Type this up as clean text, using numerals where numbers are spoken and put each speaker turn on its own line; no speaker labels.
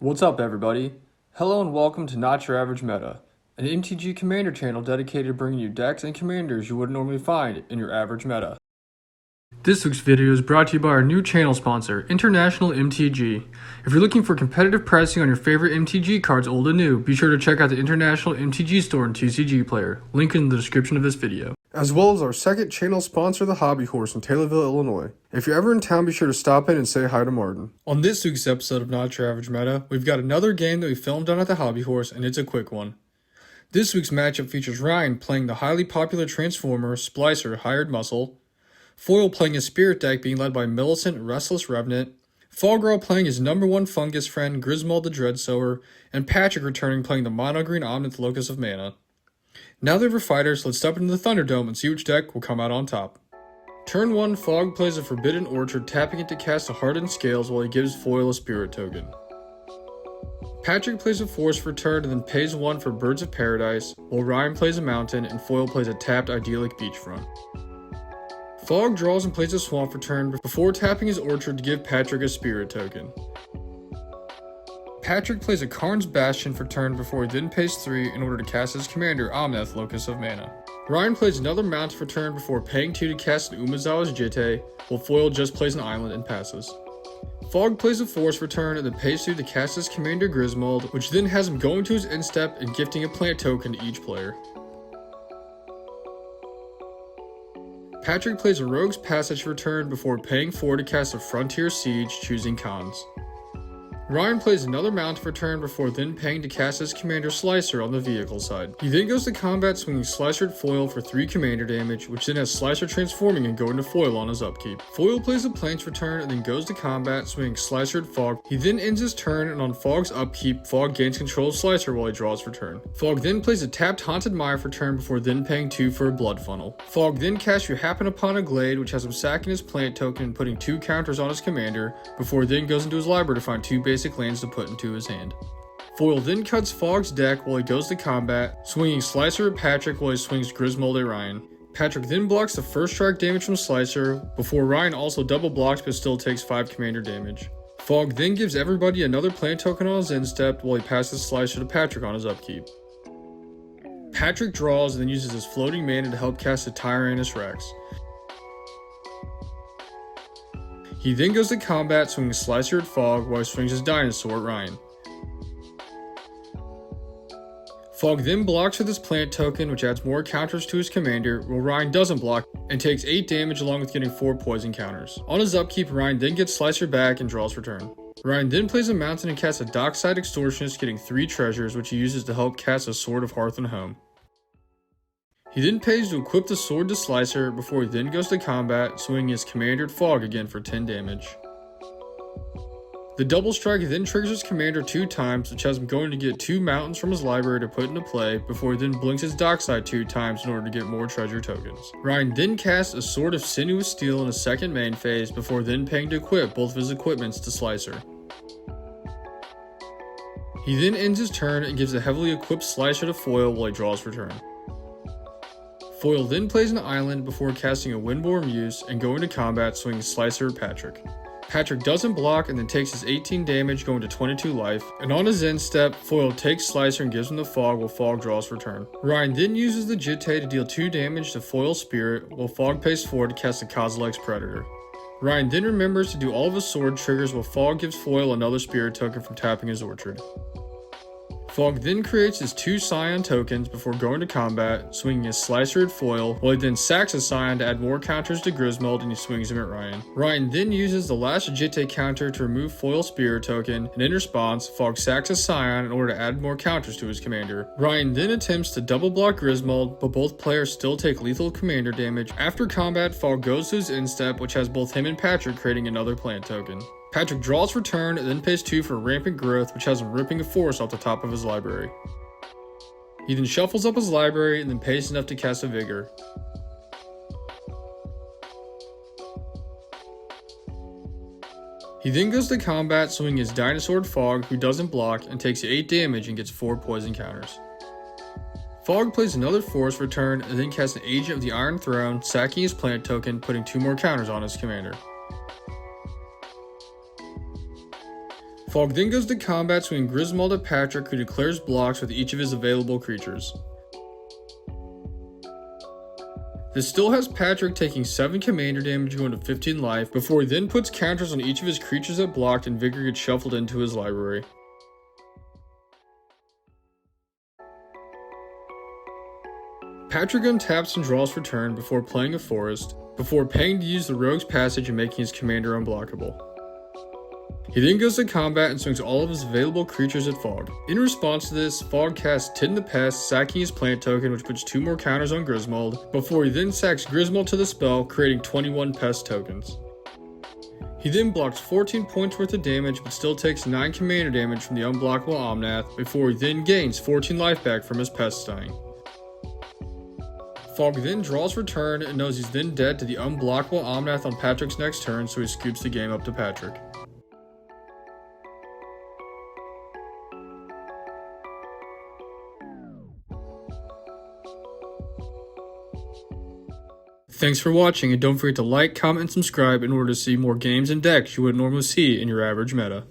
What's up, everybody? Hello and welcome to Not Your Average Meta, an MTG Commander channel dedicated to bringing you decks and commanders you wouldn't normally find in your average meta. This week's video is brought to you by our new channel sponsor, International MTG. If you're looking for competitive pricing on your favorite MTG cards, old and new, be sure to check out the International MTG store and TCG Player, link in the description of this video. As well as our second channel sponsor, the Hobby Horse in Taylorville, Illinois. If you're ever in town, be sure to stop in and say hi to Martin. On this week's episode of Not Your Average Meta, we've got another game that we filmed down at the Hobby Horse, and it's a quick one. This week's matchup features Ryan playing the highly popular Transformer, Splicer, Hired Muscle, Foil playing his Spirit deck being led by Millicent, Restless Revenant, Fallgirl playing his #1 fungus friend, Grismold the Dreadsower, and Patrick returning playing the mono-green Omnath Locus of Mana. Now that we're fighters, let's step into the Thunderdome and see which deck will come out on top. Turn 1, Fog plays a Forbidden Orchard, tapping it to cast a Hardened Scales while he gives Foil a Spirit token. Patrick plays a Force for turn and then pays 1 for Birds of Paradise, while Ryan plays a Mountain and Foil plays a tapped Idyllic Beachfront. Fog draws and plays a Swamp for turn before tapping his Orchard to give Patrick a Spirit token. Patrick plays a Karn's Bastion for turn before he then pays 3 in order to cast his commander, Omnath, Locus of Mana. Ryan plays another Mount for turn before paying 2 to cast an Umezawa's Jitte, while Foil just plays an Island and passes. Fog plays a Force for turn and then pays 2 to cast his commander Grismold, which then has him going to his end step and gifting a plant token to each player. Patrick plays a Rogue's Passage for turn before paying 4 to cast a Frontier Siege, choosing Khans. Ryan plays another Mount for turn before then paying to cast his commander Slicer on the vehicle side. He then goes to combat swinging Slicer at Foil for 3 commander damage, which then has Slicer transforming and going to Foil on his upkeep. Foil plays a Plains for turn and then goes to combat swinging Slicer at Fog. He then ends his turn, and on Fog's upkeep, Fog gains control of Slicer while he draws for turn. Fog then plays a tapped Haunted Mire for turn before then paying 2 for a Blood Funnel. Fog then casts You Happen Upon a Glade, which has him sacking his plant token and putting 2 counters on his commander, before then goes into his library to find 2 basic lands to put into his hand. Foil then cuts Fog's deck while he goes to combat, swinging Slicer at Patrick while he swings Grismold at Ryan. Patrick then blocks the first strike damage from Slicer, before Ryan also double blocks but still takes 5 commander damage. Fog then gives everybody another plant token on his end step while he passes Slicer to Patrick on his upkeep. Patrick draws and then uses his floating mana to help cast a Tyrannus Rex. He then goes to combat swinging Slicer at Fog while he swings his Dinosaur at Ryan. Fog then blocks with his plant token, which adds more counters to his commander, while Ryan doesn't block and takes 8 damage along with getting 4 poison counters. On his upkeep, Ryan then gets Slicer back and draws for turn. Ryan then plays a Mountain and casts a Dockside Extortionist, getting 3 treasures, which he uses to help cast a Sword of Hearth and Home. He then pays to equip the sword to Slicer before he then goes to combat, swinging his commander at Fog again for 10 damage. The double strike then triggers his commander 2 times, which has him going to get 2 mountains from his library to put into play, before he then blinks his Dockside 2 times in order to get more treasure tokens. Ryan then casts a Sword of Sinuous Steel in his second main phase, before then paying to equip both of his equipments to Slicer. He then ends his turn and gives a heavily equipped Slicer to Foil while he draws for turn. Foil then plays an island before casting a Windborne Muse and going to combat swinging Slicer at Patrick. Patrick doesn't block and then takes his 18 damage going to 22 life, and on his end step, Foil takes Slicer and gives him the Fog while Fog draws for turn. Ryan then uses the Jitte to deal 2 damage to Foil's Spirit, while Fog pays 4 to cast a Kozilek's Predator. Ryan then remembers to do all of his sword triggers while Fog gives Foil another Spirit token from tapping his Orchard. Fog then creates his 2 Scion tokens before going to combat, swinging his Slicer at Foil, while he then sacks a Scion to add more counters to Grismold and he swings him at Ryan. Ryan then uses the last Jitte counter to remove Foil's Spirit token, and in response, Fog sacks a Scion in order to add more counters to his commander. Ryan then attempts to double block Grismold, but both players still take lethal commander damage. After combat, Fog goes to his instep, which has both him and Patrick creating another plant token. Patrick draws for turn and then pays 2 for Rampant Growth, which has him ripping a forest off the top of his library. He then shuffles up his library and then pays enough to cast a Vigor. He then goes to combat swinging his Dinosaur at Fog, who doesn't block, and takes 8 damage and gets 4 poison counters. Fog plays another Force for turn and then casts an Agent of the Iron Throne, sacking his plant token, putting 2 more counters on his commander. Fog then goes to combat, swinging Grismold at Patrick, who declares blocks with each of his available creatures. This still has Patrick taking 7 commander damage going to 15 life, before he then puts counters on each of his creatures that blocked and Vigor gets shuffled into his library. Patrick untaps and draws for turn before playing a forest, before paying to use the Rogue's Passage and making his commander unblockable. He then goes to combat and swings all of his available creatures at Fog. In response to this, Fog casts Tin the Pest, sacking his plant token, which puts 2 more counters on Grismold, before he then sacks Grismold to the spell, creating 21 pest tokens. He then blocks 14 points worth of damage, but still takes 9 commander damage from the unblockable Omnath, before he then gains 14 life back from his pest dying. Fog then draws for turn and knows he's then dead to the unblockable Omnath on Patrick's next turn, so he scoops the game up to Patrick. Thanks for watching, and don't forget to like, comment, and subscribe in order to see more games and decks you wouldn't normally see in your average meta.